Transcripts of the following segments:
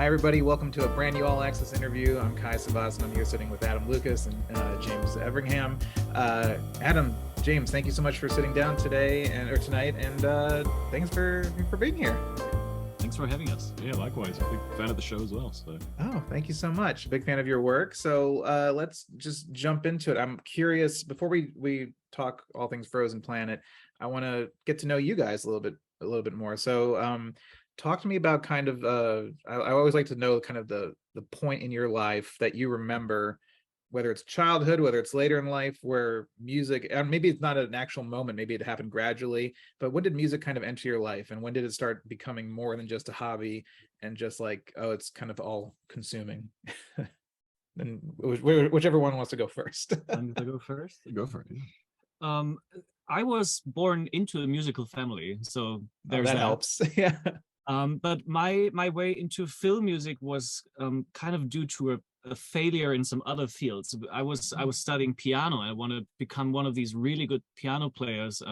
Hi, everybody. Welcome to a brand new All Access interview. I'm Kai Savas, and I'm here sitting with Adam Lukas and James Everingham. Adam, James, thank you so much for sitting down today or tonight, and thanks for being here. Thanks for having us. Yeah, likewise. I'm a big fan of the show as well. So. Oh, thank you so much. Big fan of your work. So let's just jump into it. I'm curious, before we talk all things Frozen Planet, I want to get to know you guys a little bit more. So talk to me about kind of I always like to know kind of the point in your life that you remember, whether it's childhood, whether it's later in life, where music, and maybe it's not an actual moment, maybe it happened gradually, but when did music kind of enter your life, and when did it start becoming more than just a hobby and just like, oh, it's kind of all consuming? And whichever one wants to go first. I'm gonna go first. Go for it. I was born into a musical family, so there's that helps. Yeah. But my way into film music was kind of due to a failure in some other fields. I was studying piano. I want to become one of these really good piano players.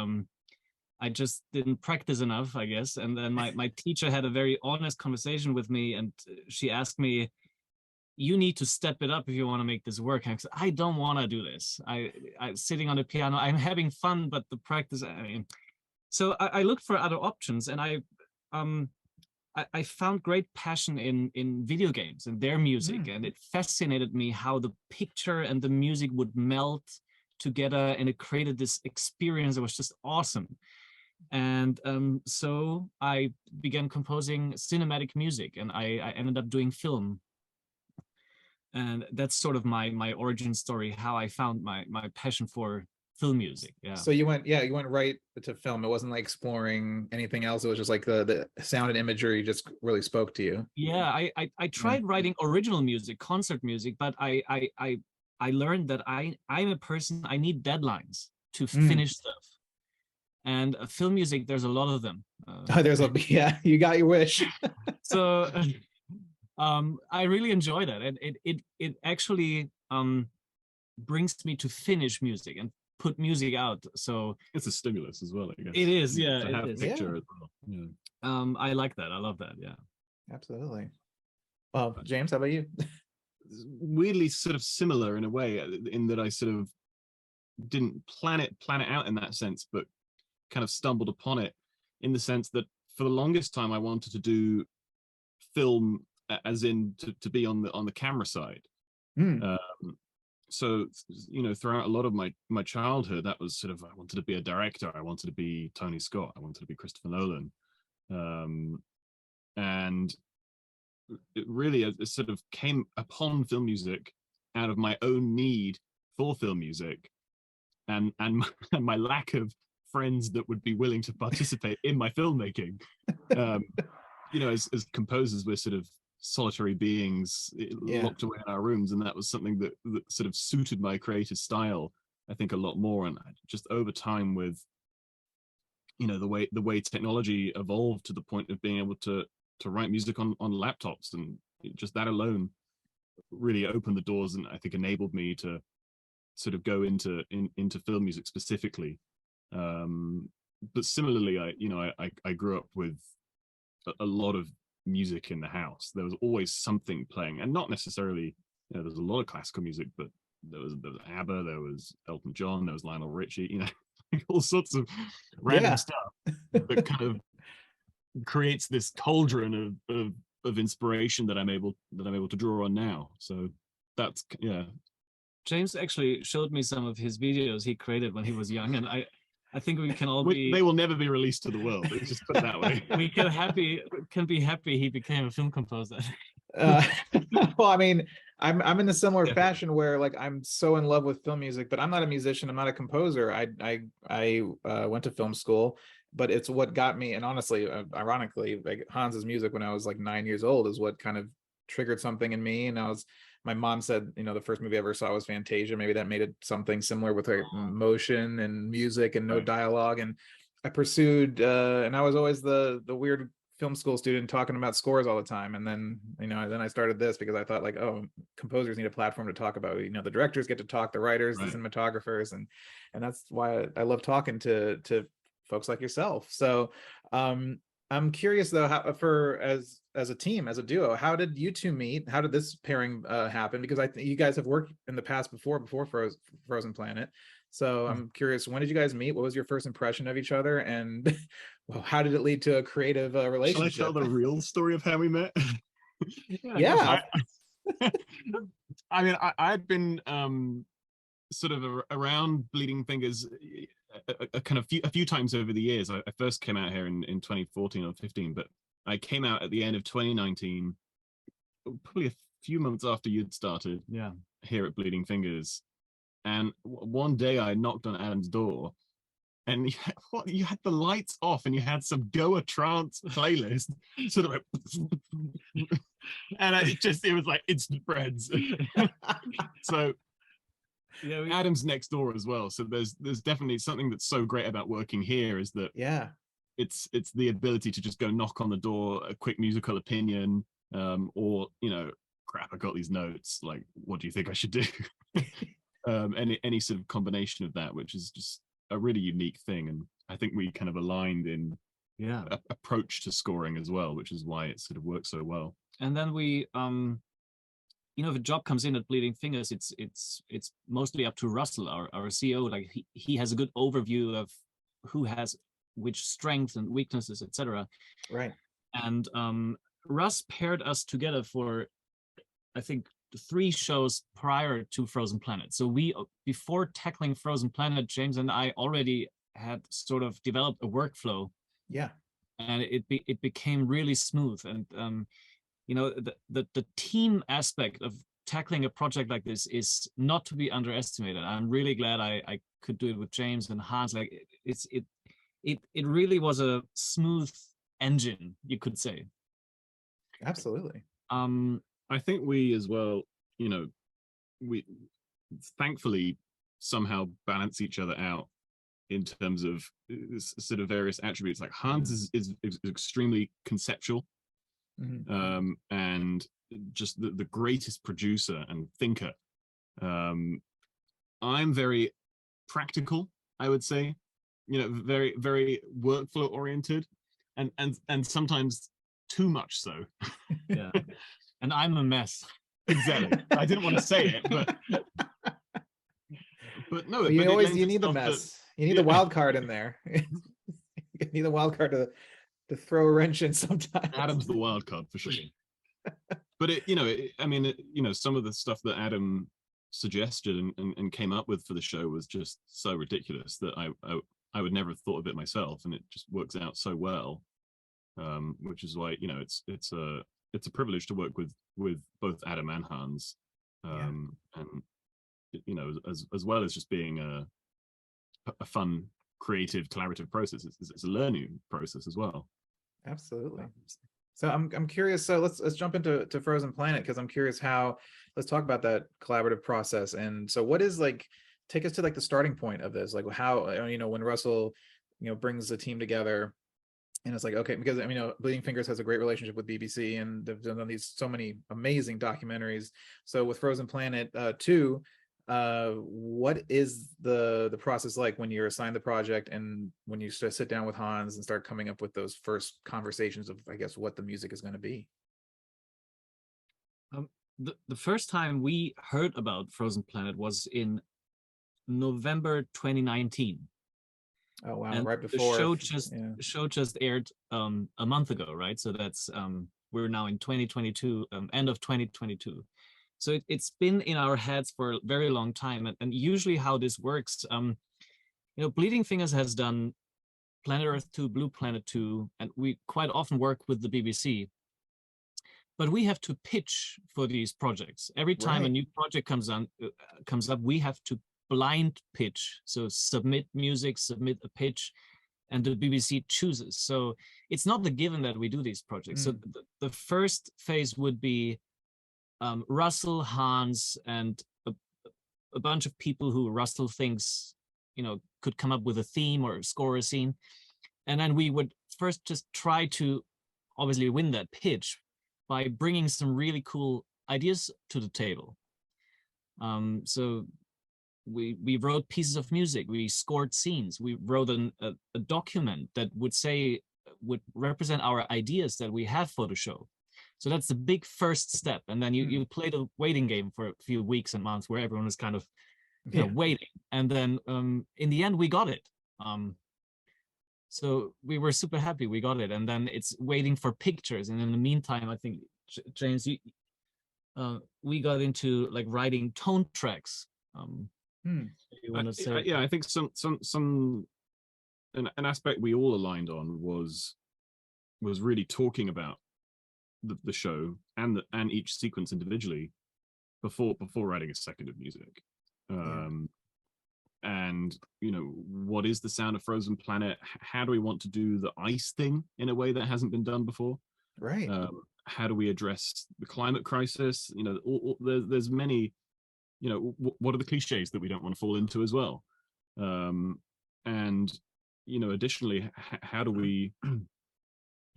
I just didn't practice enough, I guess. And then my teacher had a very honest conversation with me, and she asked me, "You need to step it up if you want to make this work." And I said, "I don't want to do this. I sitting on the piano, I'm having fun, but the practice." So I looked for other options, and I found great passion in video games and their music, and it fascinated me how the picture and the music would melt together, and it created this experience that was just awesome. And so I began composing cinematic music, and I ended up doing film. And that's sort of my origin story, how I found my passion for film music. Yeah. So you went right to film. It wasn't like exploring anything else. It was just like the sound and imagery just really spoke to you. Yeah, I tried writing original music, concert music, but I learned that I'm a person, I need deadlines to finish stuff. And film music, there's a lot of them. You got your wish. So I really enjoy that, and it actually brings me to finish music and put music out. So it's a stimulus as well, I guess. It is, yeah. To have a picture as well. Yeah. I like that. I love that. Yeah. Absolutely. Well, James, how about you? Weirdly sort of similar in a way, in that I sort of didn't plan it out in that sense, but kind of stumbled upon it in the sense that for the longest time I wanted to do film, as in to be on the camera side. So, throughout a lot of my childhood, that was sort of, I wanted to be a director. I wanted to be Tony Scott. I wanted to be Christopher Nolan. And it really it sort of came upon film music out of my own need for film music, and my lack of friends that would be willing to participate in my filmmaking. As composers, we're sort of solitary beings locked away in our rooms, and that was something that sort of suited my creative style, I think, a lot more. And just over time, with the way technology evolved to the point of being able to write music on laptops, and just that alone really opened the doors, and I think enabled me to sort of go into film music specifically. But similarly, I grew up with a lot of music in the house. There was always something playing, and not necessarily, there's a lot of classical music, but there was ABBA, there was Elton John, there was Lionel Richie, all sorts of random stuff that kind of creates this cauldron of inspiration that I'm able to draw on now. So that's James actually showed me some of his videos he created when he was young, and I think we can all be. They will never be released to the world. Let's just put it that way. We can be happy he became a film composer. Well, I mean, I'm in a similar fashion where, like, I'm so in love with film music, but I'm not a musician. I'm not a composer. I went to film school, but it's what got me. And honestly, ironically, like, Hans's music when I was like 9 years old is what kind of triggered something in me. And my mom said, the first movie I ever saw was Fantasia. Maybe that made it something similar with like motion and music and no dialogue. And I pursued, and I was always the weird film school student talking about scores all the time. And then, then I started this because I thought, like, oh, composers need a platform to talk about. The directors get to talk, the writers, the cinematographers, and that's why I love talking to folks like yourself. So I'm curious though, how for as a team, as a duo, how did you two meet? How did this pairing happen? Because I think you guys have worked in the past before Frozen Planet. So I'm curious, when did you guys meet? What was your first impression of each other? And well, how did it lead to a creative relationship? Shall I tell the real story of how we met? Yeah. I mean, I'd been sort of around Bleeding Fingers a few times over the years. I first came out here in 2014 or 15, but I came out at the end of 2019, probably a few months after you'd started here at Bleeding Fingers. And one day I knocked on Adam's door, and you had the lights off, and you had some Goa trance playlist, sort of like, and it was like instant friends. So yeah, Adam's next door as well. So there's definitely something that's so great about working here, is that it's the ability to just go knock on the door, a quick musical opinion, or crap, I got these notes, like, what do you think I should do? Any sort of combination of that, which is just a really unique thing. And I think we kind of aligned in approach to scoring as well, which is why it sort of works so well. And then we if a job comes in at Bleeding Fingers, it's mostly up to Russell, our CEO. Like he has a good overview of who has which strengths and weaknesses, etc. Right. And Russ paired us together for, I think, 3 shows prior to Frozen Planet. So before tackling Frozen Planet, James and I already had sort of developed a workflow. Yeah. And it became really smooth. And the team aspect of tackling a project like this is not to be underestimated. I'm really glad I could do it with James and Hans. Like it really was a smooth engine, you could say. Absolutely. I think we as well, we thankfully somehow balance each other out in terms of sort of various attributes. Like Hans is extremely conceptual, and just the greatest producer and thinker. I'm very practical, I would say, very, very workflow oriented, and sometimes too much so. Yeah. And I'm a mess. Exactly. I didn't want to say it, but no. But you need the mess. You need the wild card in there. You need the wild card to throw a wrench in sometimes. Adam's the wild card for sure. But some of the stuff that Adam suggested and came up with for the show was just so ridiculous that I would never have thought of it myself, and it just works out so well. Which is why it's a privilege to work with both Adam and Hans, and as well as just being a fun, creative, collaborative process. It's a learning process as well. Absolutely. So I'm curious. So let's jump into Frozen Planet, because I'm curious let's talk about that collaborative process. And so what is, like, take us to like the starting point of this, like how, when Russell, brings the team together. And it's like, okay, because Bleeding Fingers has a great relationship with BBC, and they've done so many amazing documentaries. So with Frozen Planet 2, what is the process like when you're assigned the project, and when you sit down with Hans and start coming up with those first conversations of, I guess, what the music is going to be? The first time we heard about Frozen Planet was in November 2019. Oh wow! And right before the show just aired a month ago, right? So that's we're now in 2022, end of 2022. So it's been in our heads for a very long time. And usually how this works, Bleeding Fingers has done Planet Earth 2, Blue Planet 2, and we quite often work with the BBC. But we have to pitch for these projects. Every time a new project comes up, we have to blind pitch. So submit music, submit a pitch, and the BBC chooses. So it's not the given that we do these projects. So the first phase would be Russell, Hans, and a bunch of people who Russell thinks, could come up with a theme or score a scene. And then we would first just try to obviously win that pitch by bringing some really cool ideas to the table. So we wrote pieces of music, we scored scenes, we wrote a document that would say would represent our ideas that we have for the show. So that's the big first step, and then you play the waiting game for a few weeks and months where everyone is kind of waiting, and then in the end we got it. So we were super happy we got it, and then it's waiting for pictures, and in the meantime I think James, we got into like writing tone tracks. You want to say? Yeah, I think an aspect we all aligned on was really talking about the show and each sequence individually before writing a second of music. And what is the sound of Frozen Planet? How do we want to do the ice thing in a way that hasn't been done before? Right. How do we address the climate crisis? There's many. What are the cliches that we don't want to fall into as well? And additionally, how do we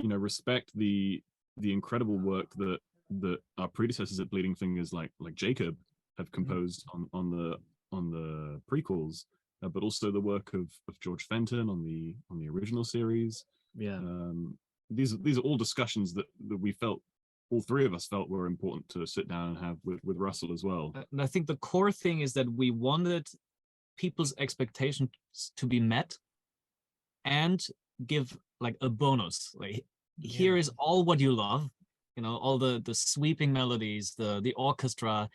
respect the incredible work that our predecessors at Bleeding Fingers like Jacob have composed on the prequels, but also the work of George Fenton on the original series. These are all discussions that we felt, all three of us felt, were important to sit down and have with Russell as well. And I think the core thing is that we wanted people's expectations to be met and give like a bonus. Like, here is all what you love, all the sweeping melodies, the orchestra,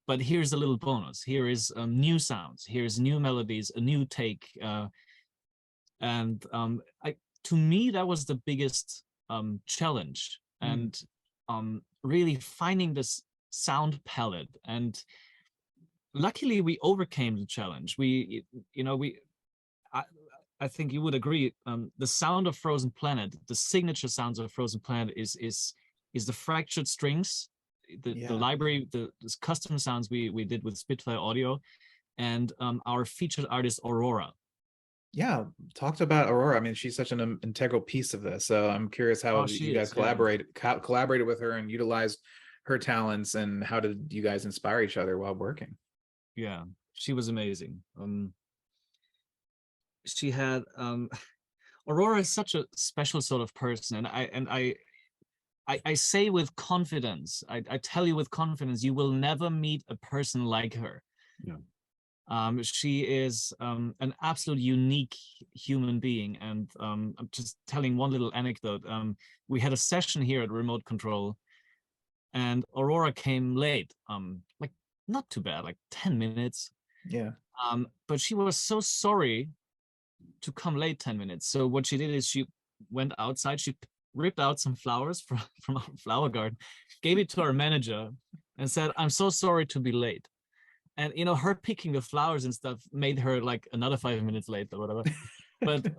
but here's a little bonus. Here is new sounds, here's new melodies, a new take. To me, that was the biggest challenge, and really finding this sound palette. And luckily we overcame the challenge. I think you would agree, the sound of Frozen Planet, the signature sounds of Frozen Planet is the fractured strings, the library, the custom sounds we did with Spitfire Audio, and our featured artist AURORA. Yeah, talked about AURORA. I mean, she's such an integral piece of this. So I'm curious how you guys collaborated with her and utilized her talents, and how did you guys inspire each other while working? Yeah, she was amazing. She had AURORA is such a special sort of person, and I say with confidence, I tell you with confidence, you will never meet a person like her. Yeah. She is an absolute unique human being, and I'm just telling one little anecdote. We had a session here at Remote Control, and AURORA came late, like not too bad, like 10 minutes. Yeah. But she was so sorry to come late 10 minutes. So what she did is she went outside, she ripped out some flowers from our flower garden, gave it to our manager, and said, "I'm so sorry to be late." And her picking the flowers and stuff made her like another 5 minutes late or whatever. But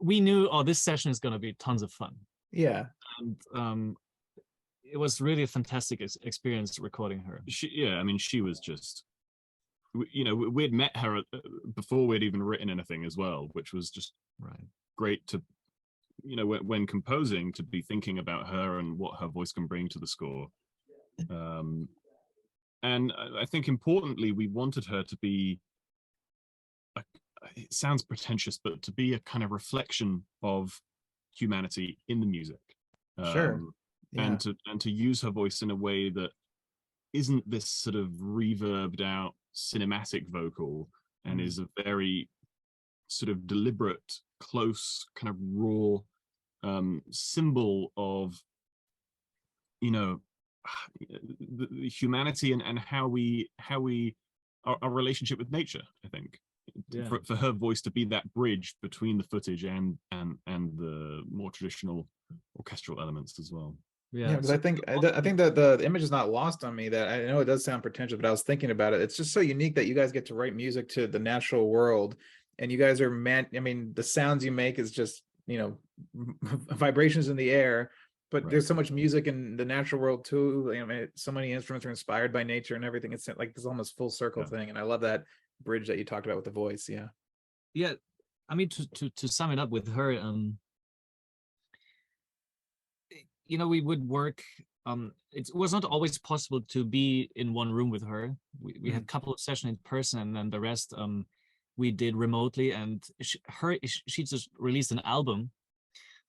we knew, this session is going to be tons of fun. Yeah. And it was really a fantastic experience recording her. She was just, we'd met her before we'd even written anything as well, which was just great to, when composing, to be thinking about her and what her voice can bring to the score. And I think importantly, we wanted her to be, it sounds pretentious, but to be a kind of reflection of humanity in the music. Sure. Yeah. And to use her voice in a way that isn't this sort of reverbed out cinematic vocal, and is a very sort of deliberate, close, kind of raw symbol of, the humanity and how we our relationship with nature. I think for her voice to be that bridge between the footage and the more traditional orchestral elements as well. Yeah, because I think that the image is not lost on me. That I know it does sound pretentious, but I was thinking about it. It's just so unique that you guys get to write music to the natural world, and you guys are the sounds you make is just vibrations in the air. But there's so much music in the natural world too. So many instruments are inspired by nature and everything. It's like this almost full circle thing, and I love that bridge that you talked about with the voice. Yeah. I mean, to sum it up with her, we would work. It was not always possible to be in one room with her. We had a couple of sessions in person, and then the rest we did remotely. And she just released an album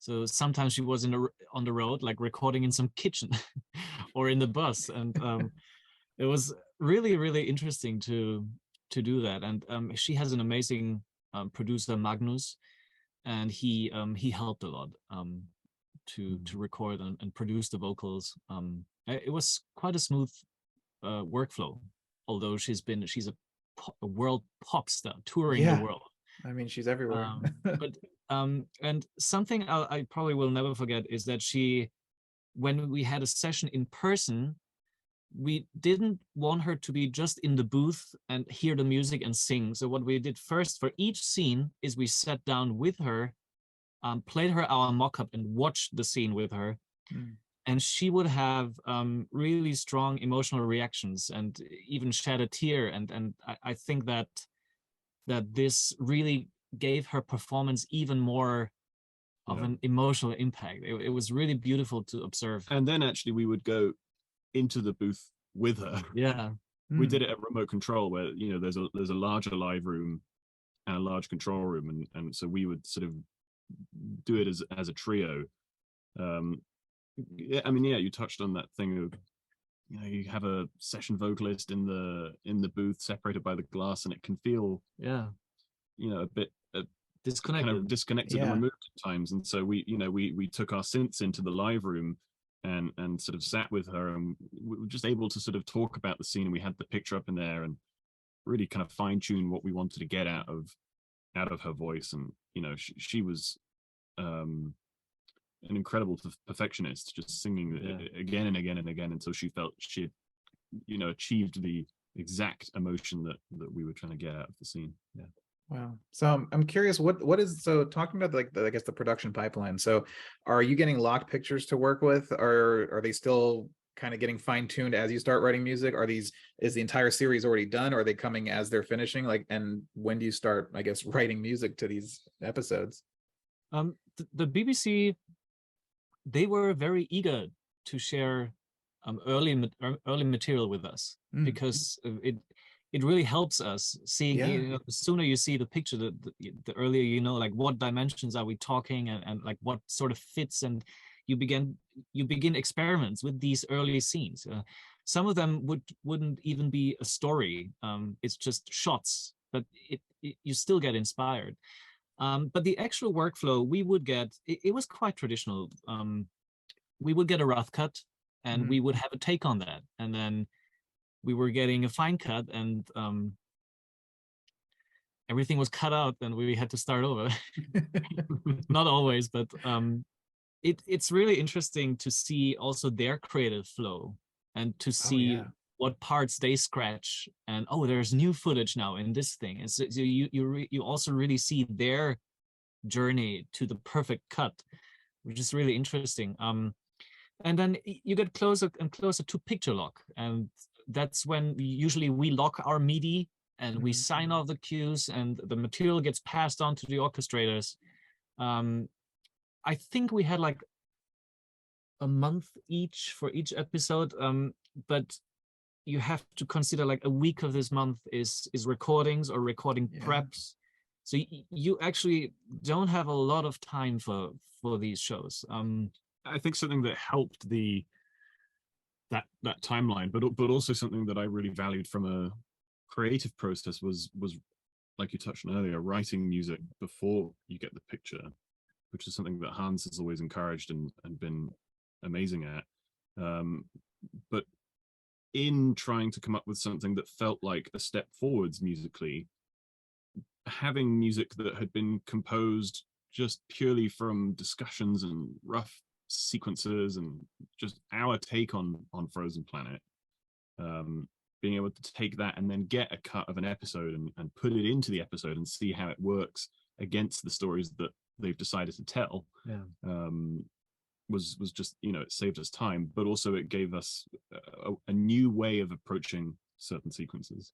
So sometimes she was on the road, like recording in some kitchen or in the bus, and it was really, really interesting to do that. And she has an amazing producer, Magnus, and he helped a lot to record and produce the vocals. It was quite a smooth workflow, although she's a world pop star touring the world. I mean, she's everywhere. But and something I probably will never forget is that when we had a session in person, we didn't want her to be just in the booth and hear the music and sing. So what we did first for each scene is we sat down with her, played her our mock-up and watched the scene with her. And she would have really strong emotional reactions and even shed a tear. And I think that this really gave her performance even more of an emotional impact. It was really beautiful to observe. And then actually we would go into the booth with her. Yeah. We did it at remote control, where there's a larger live room and a large control room, and so we would sort of do it as a trio. Yeah, I mean, yeah, you touched on that thing of you have a session vocalist in the booth separated by the glass, and it can feel a bit disconnected, kind of disconnected and removed at times. And so we took our synths into the live room and sort of sat with her, and we were just able to sort of talk about the scene, and we had the picture up in there and really kind of fine tune what we wanted to get out of her voice. And she was an incredible perfectionist, just singing again and again and again until she felt she had achieved the exact emotion that we were trying to get out of the scene. Wow. So I'm curious, what is, so talking about I guess the production pipeline. So are you getting locked pictures to work with, or are they still kind of getting fine-tuned as you start writing music? Is the entire series already done, or are they coming as they're finishing? And when do you start, I guess, writing music to these episodes? The BBC, they were very eager to share early material with us, because it really helps us seeing. The sooner you see the picture, the earlier like what dimensions are we talking, and like what sort of fits, and you begin experiments with these early scenes. Some of them wouldn't even be a story. It's just shots, but you still get inspired. But the actual workflow we would get, it was quite traditional. We would get a rough cut, and we would have a take on that, and then we were getting a fine cut, and everything was cut out, and we had to start over. Not always, but it's really interesting to see also their creative flow, and to see what parts they scratch, and there's new footage now in this thing. And so you also really see their journey to the perfect cut, which is really interesting. And then you get closer and closer to picture lock, and that's when usually we lock our MIDI and we sign off the cues, and the material gets passed on to the orchestrators. I think we had like a month each for each episode, but you have to consider like a week of this month is recordings or recording preps. So you actually don't have a lot of time for these shows. I think something that helped that timeline, but also something that I really valued from a creative process was like you touched on earlier, writing music before you get the picture, which is something that Hans has always encouraged and been amazing at. But in trying to come up with something that felt like a step forwards musically, having music that had been composed just purely from discussions and rough sequences and just our take on Frozen Planet, being able to take that and then get a cut of an episode and put it into the episode and see how it works against the stories that they've decided to tell, was just, it saved us time, but also it gave us a new way of approaching certain sequences.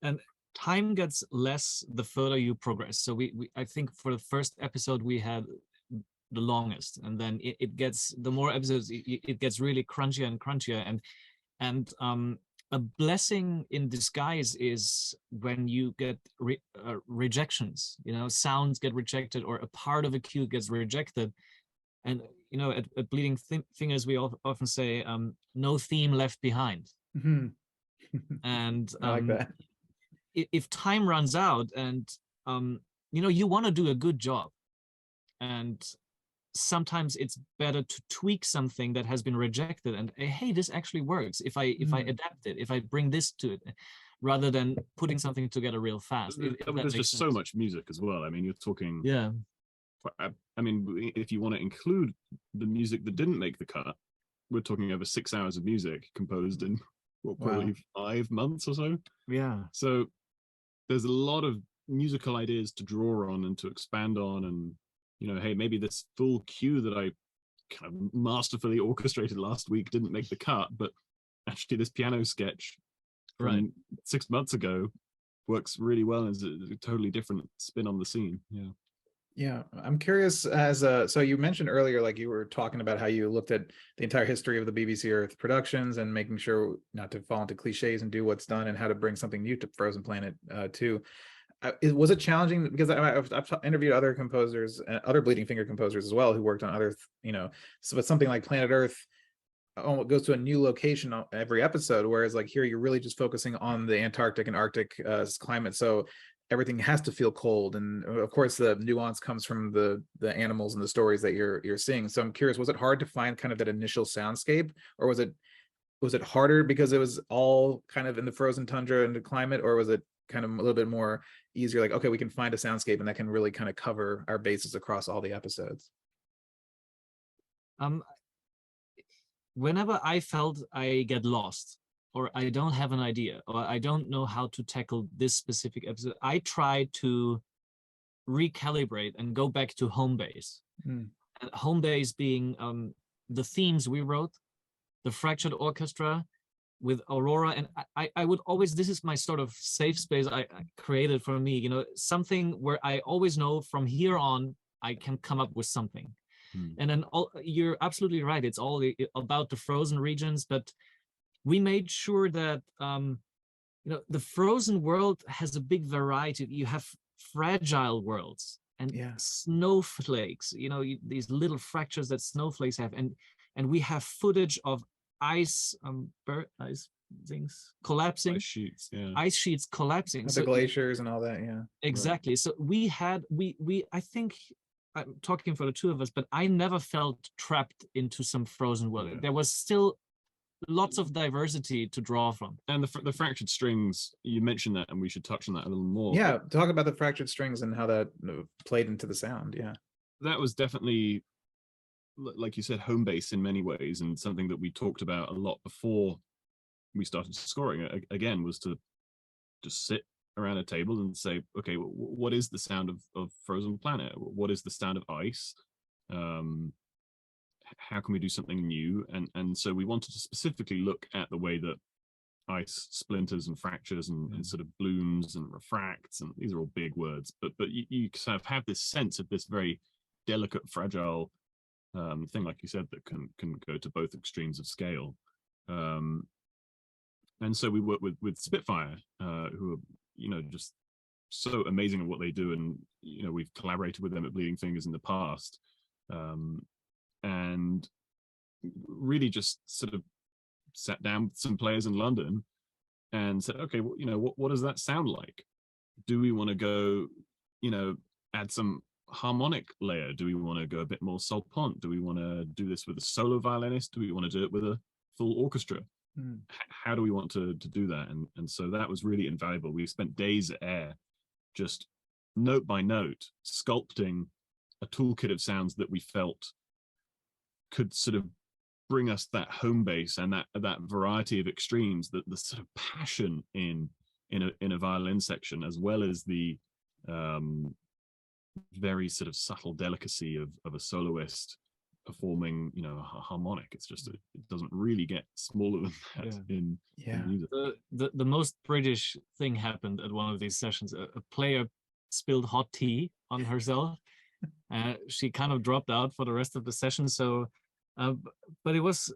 And time gets less the further you progress. So we I think for the first episode we had the longest, and then it gets, the more episodes it gets really crunchier and crunchier, and a blessing in disguise is when you get rejections. You know, sounds get rejected, or a part of a cue gets rejected. And you know, at Bleeding Fingers, we often say, "No theme left behind." Mhm. And I like that. if time runs out, and you know, you want to do a good job, and sometimes it's better to tweak something that has been rejected, and hey, this actually works if I adapt it, if I bring this to it, rather than putting something together real fast. There's just so much music as well. I mean, you're talking. Yeah. I mean, if you want to include the music that didn't make the cut, we're talking over 6 hours of music composed in probably 5 months or so. Yeah. So there's a lot of musical ideas to draw on and to expand on, and you know, hey, maybe this full cue that I kind of masterfully orchestrated last week didn't make the cut, but actually this piano sketch from 6 months ago works really well and is a totally different spin on the scene. Yeah, I'm curious, as so you mentioned earlier, like you were talking about how you looked at the entire history of the BBC Earth productions and making sure not to fall into cliches and do what's done, and how to bring something new to Frozen Planet too. Was it challenging? Because I've interviewed other composers, other Bleeding Finger composers as well, who worked on other, you know, so it's something like Planet Earth goes to a new location every episode, whereas like here you're really just focusing on the Antarctic and Arctic climate, so everything has to feel cold, and of course the nuance comes from the animals and the stories that you're seeing. So I'm curious, was it hard to find kind of that initial soundscape, or was it harder because it was all kind of in the frozen tundra and the climate, or was it kind of a little bit more easier, like, okay, we can find a soundscape and that can really kind of cover our bases across all the episodes? Whenever I felt I get lost, or I don't have an idea, or I don't know how to tackle this specific episode, I try to recalibrate and go back to home base. And home base being the themes we wrote, the Fractured Orchestra with Aurora. And I would always, this is my sort of safe space I created for me, you know, something where I always know from here on, I can come up with something. And then you're absolutely right. It's all about the frozen regions, but we made sure that, you know, the frozen world has a big variety. You have fragile worlds and snowflakes, you know, these little fractures that snowflakes have. And we have footage of ice things collapsing, ice sheets collapsing, the glaciers and all that. Exactly. So we I think, I'm talking for the two of us, but I never felt trapped into some frozen world. There was still lots of diversity to draw from. And the fractured strings, you mentioned that, and we should touch on that a little more. Yeah, talk about the fractured strings and how that played into the sound. Yeah, that was definitely, like you said, home base in many ways, and something that we talked about a lot before we started scoring. Again, was to just sit around a table and say, okay, what is the sound of Frozen Planet? What is the sound of ice? How can we do something new? And so we wanted to specifically look at the way that ice splinters and fractures and sort of blooms and refracts, and these are all big words, but you kind of have this sense of this very delicate, fragile thing, like you said, that can go to both extremes of scale. And so we work with Spitfire, who are, you know, just so amazing at what they do, and you know, we've collaborated with them at Bleeding Fingers in the past, and really just sort of sat down with some players in London and said, okay, well, you know, what does that sound like? Do we want to go, you know, add some harmonic layer? Do we want to go a bit more solpont? Do we want to do this with a solo violinist? Do we want to do it with a full orchestra? How do we want to do that? And so that was really invaluable. We spent days at AIR just note by note sculpting a toolkit of sounds that we felt could sort of bring us that home base and that variety of extremes, that the sort of passion in a violin section, as well as the very sort of subtle delicacy of a soloist performing, you know, a harmonic. It's just it doesn't really get smaller than that in music. The most British thing happened at one of these sessions. A player spilled hot tea on herself. She kind of dropped out for the rest of the session. So, but it was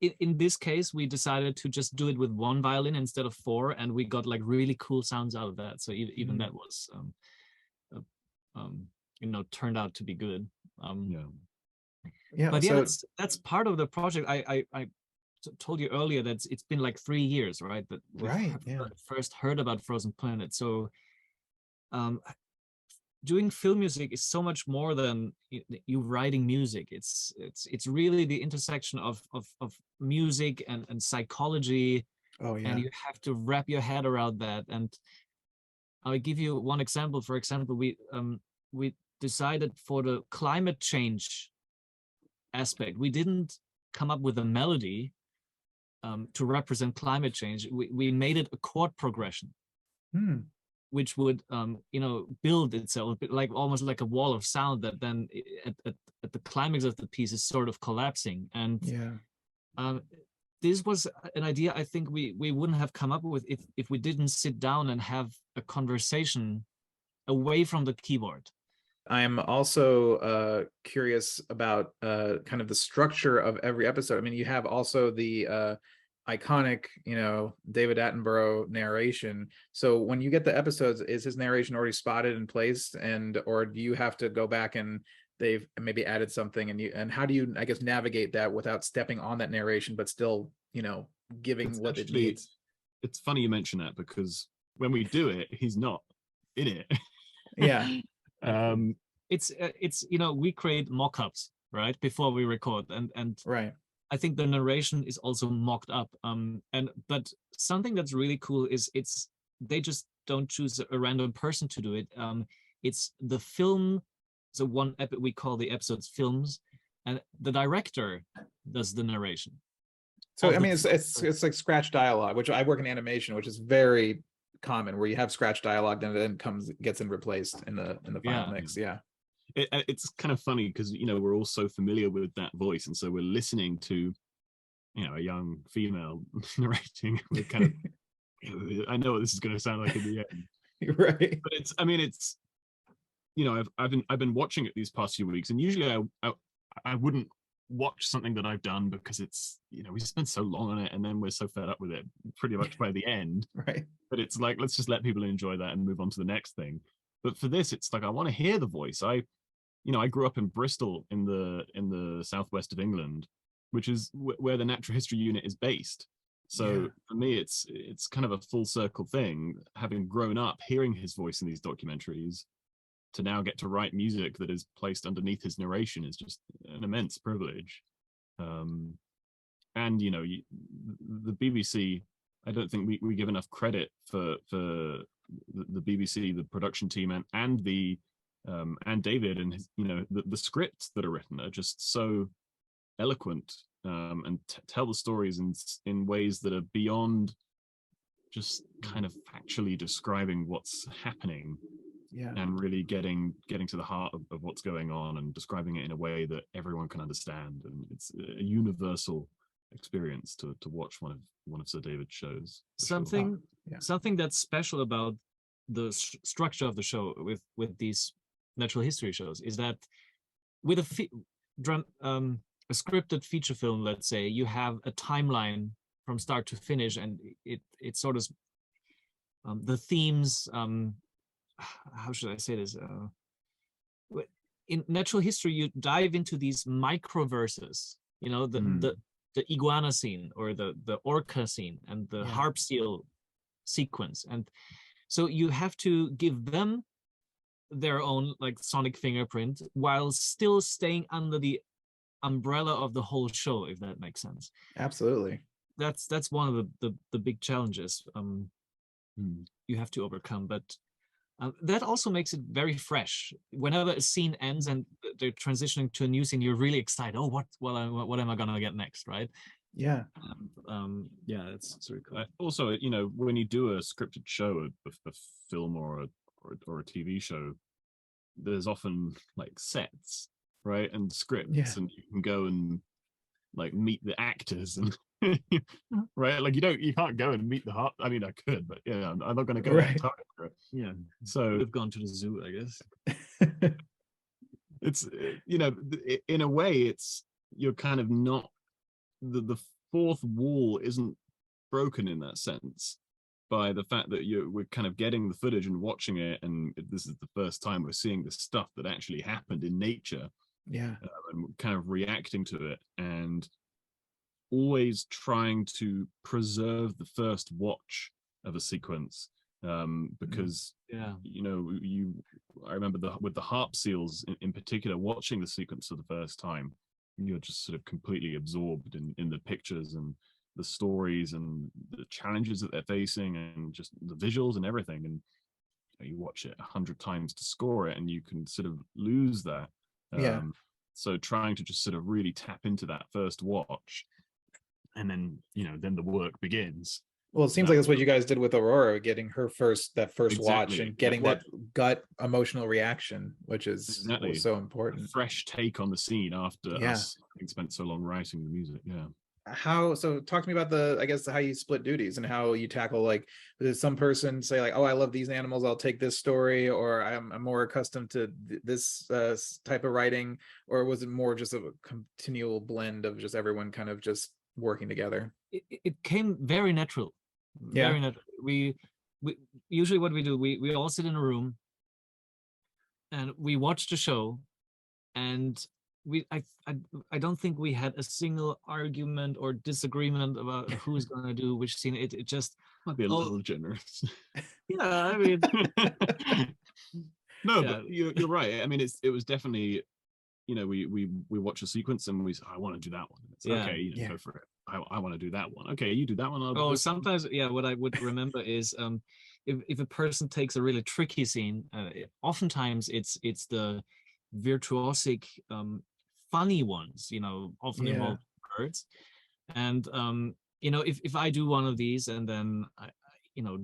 in this case, we decided to just do it with one violin instead of four, and we got like really cool sounds out of that. So even that was, turned out to be good. Yeah. But So that's part of the project. I told you earlier that it's been like 3 years, right? That we first heard about Frozen Planet. So doing film music is so much more than you writing music. It's really the intersection of music and psychology. Oh yeah. And you have to wrap your head around that. And I'll give you one example. For example, we decided for the climate change aspect, we didn't come up with a melody to represent climate change. We made it a chord progression, which would build itself, like almost like a wall of sound that then at the climax of the piece is sort of collapsing. And this was an idea I think we wouldn't have come up with if we didn't sit down and have a conversation away from the keyboard. I'm also curious about kind of the structure of every episode. I mean, you have also the iconic, David Attenborough narration. So when you get the episodes, is his narration already spotted and placed, or do you have to go back and they've maybe added something, and how do you, I guess, navigate that without stepping on that narration, but still, giving what it needs? It's funny you mention that, because when we do it, he's not in it. Yeah. It's we create mock-ups right before we record, and right. I think the narration is also mocked up. But something that's really cool is they just don't choose a random person to do it. It's the film. So we call the episodes films, and the director does the narration. So I mean, it's like scratch dialogue, which I work in animation, which is very common, where you have scratch dialogue, then gets replaced in the final mix. Yeah. It's kind of funny because we're all so familiar with that voice, and so we're listening to a young female narrating. We're kind of I know what this is going to sound like in the end, right? But it's I've been watching it these past few weeks, and usually I wouldn't watch something that I've done because it's we spend so long on it, and then we're so fed up with it pretty much by the end, right? But it's like, let's just let people enjoy that and move on to the next thing. But for this, it's like I want to hear the voice. I grew up in Bristol in the southwest of England, which is where the Natural History Unit is based. So for me, it's kind of a full circle thing, having grown up hearing his voice in these documentaries, to now get to write music that is placed underneath his narration is just an immense privilege. And the BBC, I don't think we give enough credit for the BBC, the production team, and David, and his, the scripts that are written are just so eloquent, and tell the stories in ways that are beyond just kind of factually describing what's happening. And really getting to the heart of what's going on and describing it in a way that everyone can understand. And it's a universal experience to watch one of Sir David's shows. Something that's special about the structure of the show with these natural history shows is that with a scripted feature film, let's say, you have a timeline from start to finish, and it sort of the themes, how should I say this? In natural history, you dive into these microverses, the iguana scene, or the orca scene, and the harp seal sequence. And so you have to give them their own like sonic fingerprint while still staying under the umbrella of the whole show, if that makes sense. Absolutely. That's one of the big challenges you have to overcome. But that also makes it very fresh. Whenever a scene ends and they're transitioning to a new scene, you're really excited. Oh, what am I gonna get next, right? Yeah. It's really cool. Also, when you do a scripted show, a film or a TV show, there's often like sets, right, and scripts, and you can go and like meet the actors and right, like you can't go and meet the heart. I mean, I could, but I'm not going to go right. So we've gone to the zoo, I guess. It's in a way, it's you're kind of not the fourth wall isn't broken in that sense by the fact that we're kind of getting the footage and watching it, and this is the first time we're seeing the stuff that actually happened in nature. Yeah. And kind of reacting to it, and always trying to preserve the first watch of a sequence, because I remember with the harp seals in particular, watching the sequence for the first time, you're just sort of completely absorbed in the pictures and the stories and the challenges that they're facing and just the visuals and everything. And you watch it 100 times to score it, and you can sort of lose that. So trying to just sort of really tap into that first watch, and then then the work begins. Well, it seems like that's what you guys did with AURORA, getting her first watch and getting that gut emotional reaction, which is was so important. A fresh take on the scene after us having spent so long writing the music. So talk to me about how you split duties and how you tackle, like, does some person say like, oh, I love these animals, I'll take this story, or I'm more accustomed to this type of writing, or was it more just a continual blend of just everyone kind of just working together? It came very natural. Very natural. We usually, what we do, we all sit in a room and we watch the show, and I don't think we had a single argument or disagreement about who's gonna do which scene. It just might be a little generous. Yeah, I mean, no, but you're right. I mean, it was definitely, we watch a sequence and we say, I want to do that one. It's okay, go for it. I want to do that one. Okay, you do that one. Sometimes, what I would remember is if a person takes a really tricky scene, oftentimes it's the virtuosic, funny ones, often involve words. And if I do one of these and then I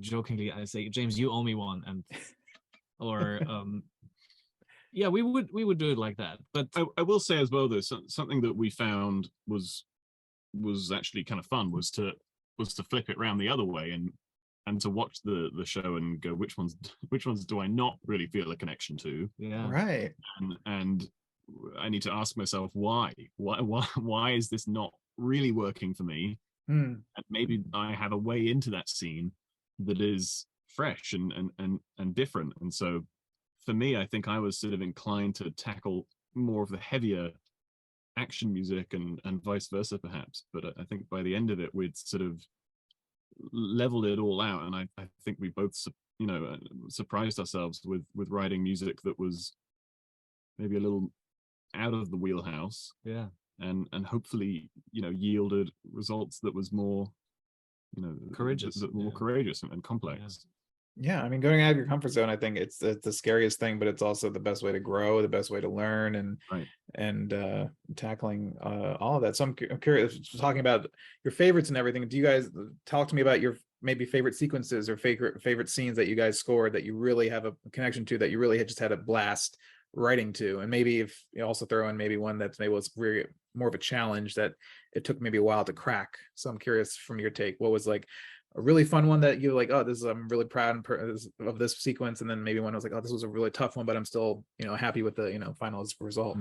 jokingly I say, James, you owe me one, and or we would do it like that. But I will say as well, though, something that we found was actually kind of fun was to flip it around the other way and to watch the show and go, which ones do I not really feel a connection to? Right. And I need to ask myself why is this not really working for me? And maybe I have a way into that scene that is fresh and different. And so for me, I think I was sort of inclined to tackle more of the heavier action music and vice versa perhaps, but I think by the end of it we'd sort of leveled it all out, and I think we both surprised ourselves with writing music that was maybe a little out of the wheelhouse, and hopefully yielded results that was more courageous, more courageous and complex. I mean, going out of your comfort zone, I think it's the scariest thing, but it's also the best way to grow, the best way to learn, and tackling all of that. So I'm curious, talking about your favorites and everything. Do you guys talk to me about your maybe favorite sequences or favorite scenes that you guys scored that you really have a connection to, that you really just had a blast writing to? And maybe if you also throw in maybe one that's maybe was really more of a challenge that it took maybe a while to crack. So I'm curious from your take, what was like a really fun one that you like, oh, I'm really proud of this sequence, and then maybe one was like, oh, this was a really tough one, but I'm still happy with the final result.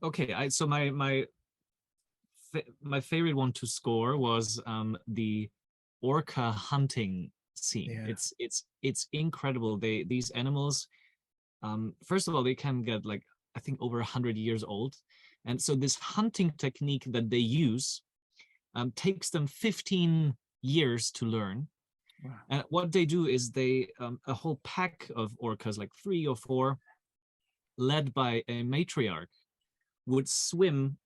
Okay, so my favorite one to score was the orca hunting scene. It's incredible. These animals, first of all, they can get like, I think, over 100 years old, and so this hunting technique that they use takes them 15 years to learn. Wow. And what they do is they a whole pack of orcas, like 3 or 4, led by a matriarch, would swim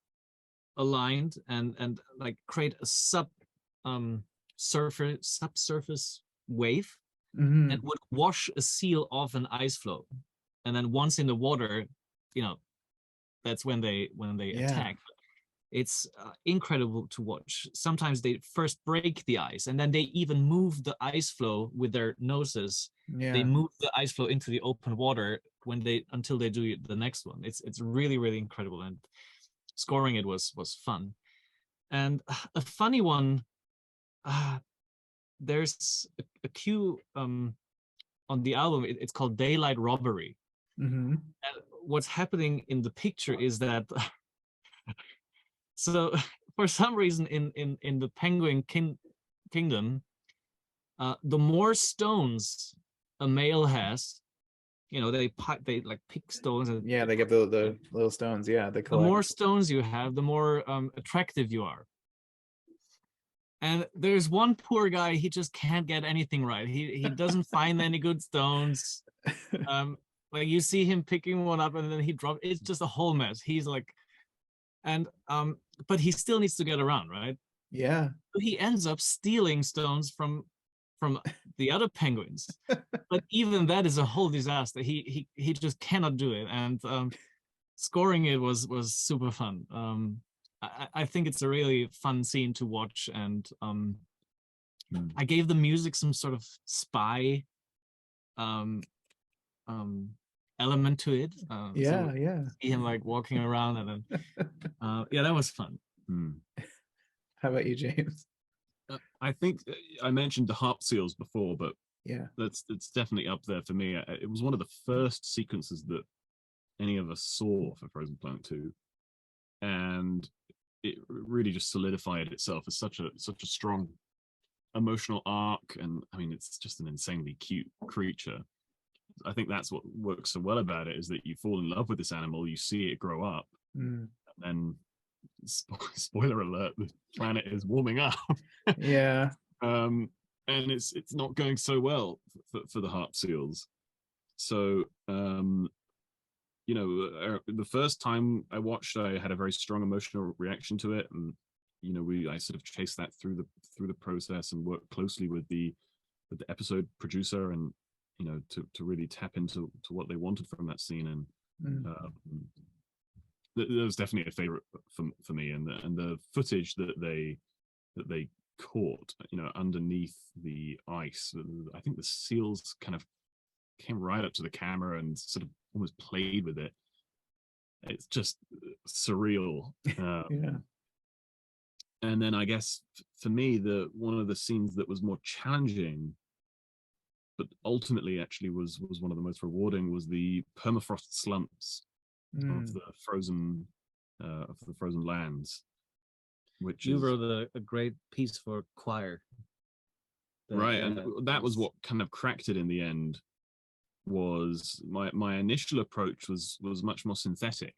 aligned and like create a subsurface wave, and would wash a seal off an ice floe, and then once in the water, that's when they attack. It's incredible to watch. Sometimes they first break the ice, and then they even move the ice floe with their noses. They move the ice floe into the open water until they do the next one. It's really, really incredible, and scoring it was fun. And a funny one, there's a cue on the album. It's called Daylight Robbery. And what's happening in the picture is that so for some reason in the penguin kingdom, the more stones a male has, they like pick stones, and Yeah, they get the little stones. Yeah, they the collect. more stones you have, the more attractive you are. And there's one poor guy, he just can't get anything right. He doesn't find any good stones. Like you see him picking one up and then he drops. It's just a whole mess. He's like, and but he still needs to get around, right? Yeah. So he ends up stealing stones from the other penguins. But even that is a whole disaster. He just cannot do it. And scoring it was super fun. I think it's a really fun scene to watch, and I gave the music some sort of spy element to it. Yeah, so yeah. see him like walking around, and then yeah, that was fun. How about you, James? I think I mentioned the harp seals before, but Yeah. it's definitely up there for me. It was one of the first sequences that any of us saw for Frozen Planet 2, and it really just solidified itself as such a strong emotional arc. And I mean, it's just an insanely cute creature. I think that's what works so well about it, is that you fall in love with this animal, you see it grow up, and then spoiler alert, the planet is warming up. Yeah. And it's not going so well for the harp seals. So the first time I watched, I had a very strong emotional reaction to it, and I sort of chased that through the process and worked closely with the episode producer, and to really tap into what they wanted from that scene. And that was definitely a favorite for me. And the footage that they caught underneath the ice, I think the seals kind of came right up to the camera and sort of almost played with it. It's just surreal. Yeah. And then I guess for me, one of the scenes that was more challenging, but ultimately actually was one of the most rewarding, was the permafrost slumps of the frozen lands. Which you wrote a great piece for choir. Right, and that was what kind of cracked it in the end. Was my initial approach was much more synthetic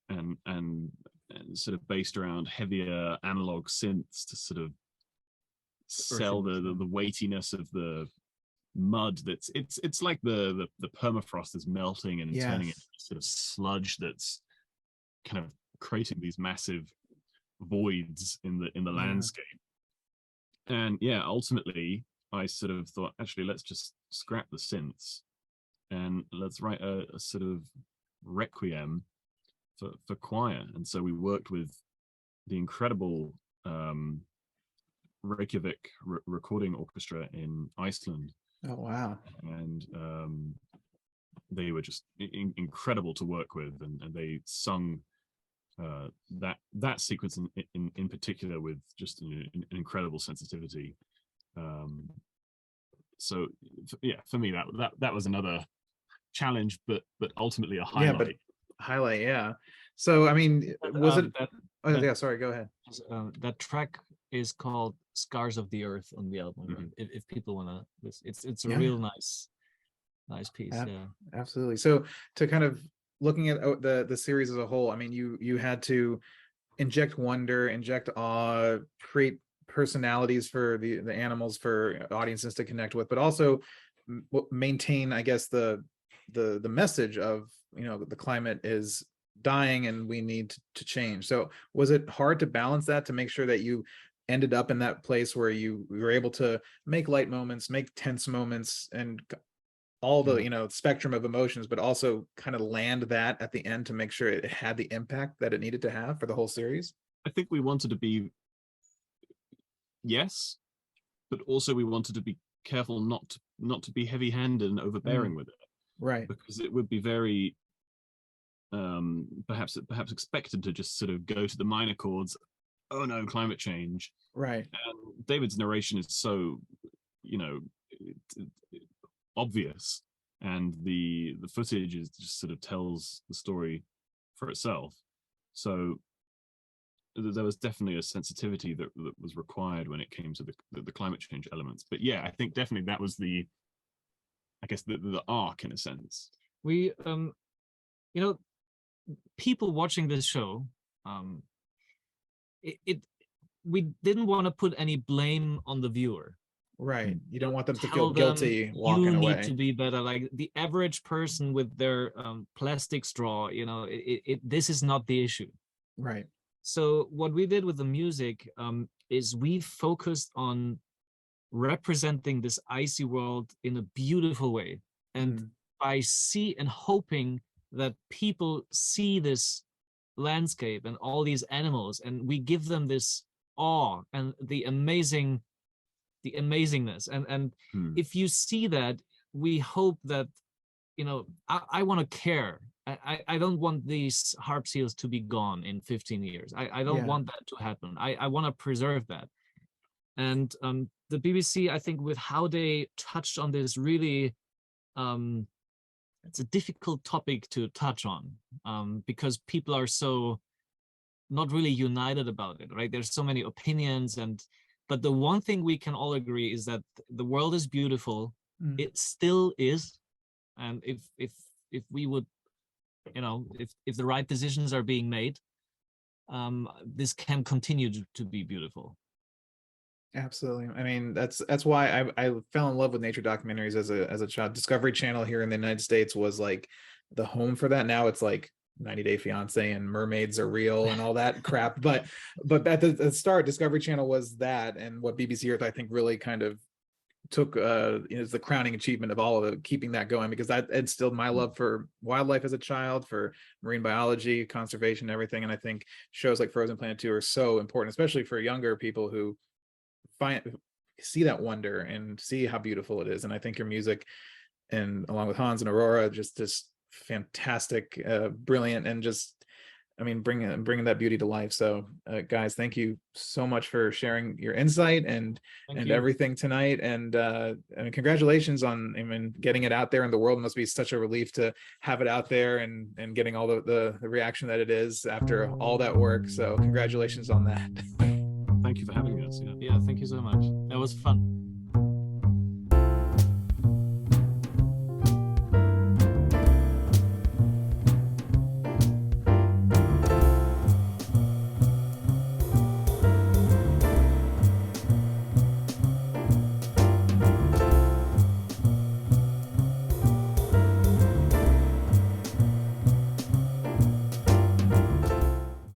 and sort of based around heavier analog synths to sort of sell the weightiness of the mud. It's like the permafrost is melting and turning into sort of sludge that's kind of creating these massive voids in the landscape. And ultimately I sort of thought, actually, let's just scrap the synths and let's write a sort of requiem for choir. And so we worked with the incredible Reykjavik recording orchestra in Iceland. Oh, wow. And they were just incredible to work with, and they sung that sequence in particular with just an incredible sensitivity. So for me that was another challenge, but ultimately a highlight. Yeah, but highlight, yeah. So I mean, was it? Yeah, sorry, go ahead. That track is called "Scars of the Earth" on the album. If people want to listen, it's a real nice piece. Yeah, absolutely. So to kind of looking at the series as a whole, I mean, you had to inject wonder, inject awe, create personalities for the animals for audiences to connect with, but also maintain, I guess, the message of the climate is dying and we need to change. So was it hard to balance that, to make sure that you ended up in that place where you were able to make light moments, make tense moments, and all the spectrum of emotions, but also kind of land that at the end to make sure it had the impact that it needed to have for the whole series? I think we wanted to be, yes, but also we wanted to be careful not to be heavy-handed and overbearing with it, right? Because it would be very perhaps expected to just sort of go to the minor chords. Oh no, climate change, right? And David's narration is so obvious, and the footage is just sort of tells the story for itself. So there was definitely a sensitivity that was required when it came to the climate change elements. But yeah, I think definitely that was the arc in a sense. We people watching this show, we didn't want to put any blame on the viewer. Right. You don't want them to Tell feel guilty them, walking you away. need to be better. Like the average person with their plastic straw, this is not the issue. Right. So what we did with the music is we focused on representing this icy world in a beautiful way. And by hoping that people see this landscape and all these animals, and we give them this awe and the amazingness. And if you see that, we hope that, I want to care. I don't want these harp seals to be gone in 15 years. I don't want that to happen. I want to preserve that. And the BBC, I think, with how they touched on this really, it's a difficult topic to touch on because people are so not really united about it, right? There's so many opinions, but the one thing we can all agree is that the world is beautiful. It still is. And if we would, if the right decisions are being made, this can continue to be beautiful. Absolutely. I mean, that's why I fell in love with nature documentaries as a child. Discovery Channel here in the United States was like the home for that. Now it's like 90 Day Fiance and mermaids are real and all that crap. But at the start, Discovery Channel was that, and what BBC Earth I think really kind of took is the crowning achievement of all of it, keeping that going, because that instilled my love for wildlife as a child, for marine biology, conservation, everything. And I think shows like Frozen Planet 2 are so important, especially for younger people who see that wonder and see how beautiful it is. And I think your music, and along with Hans and Aurora, just fantastic, brilliant, and just, I mean, bringing that beauty to life. So guys, thank you so much for sharing your insight and everything tonight. And I mean, congratulations on getting it out there in the world. It must be such a relief to have it out there and getting all the reaction that it is after all that work. So congratulations on that. Thank you for having us. Yeah, thank you so much. That was fun.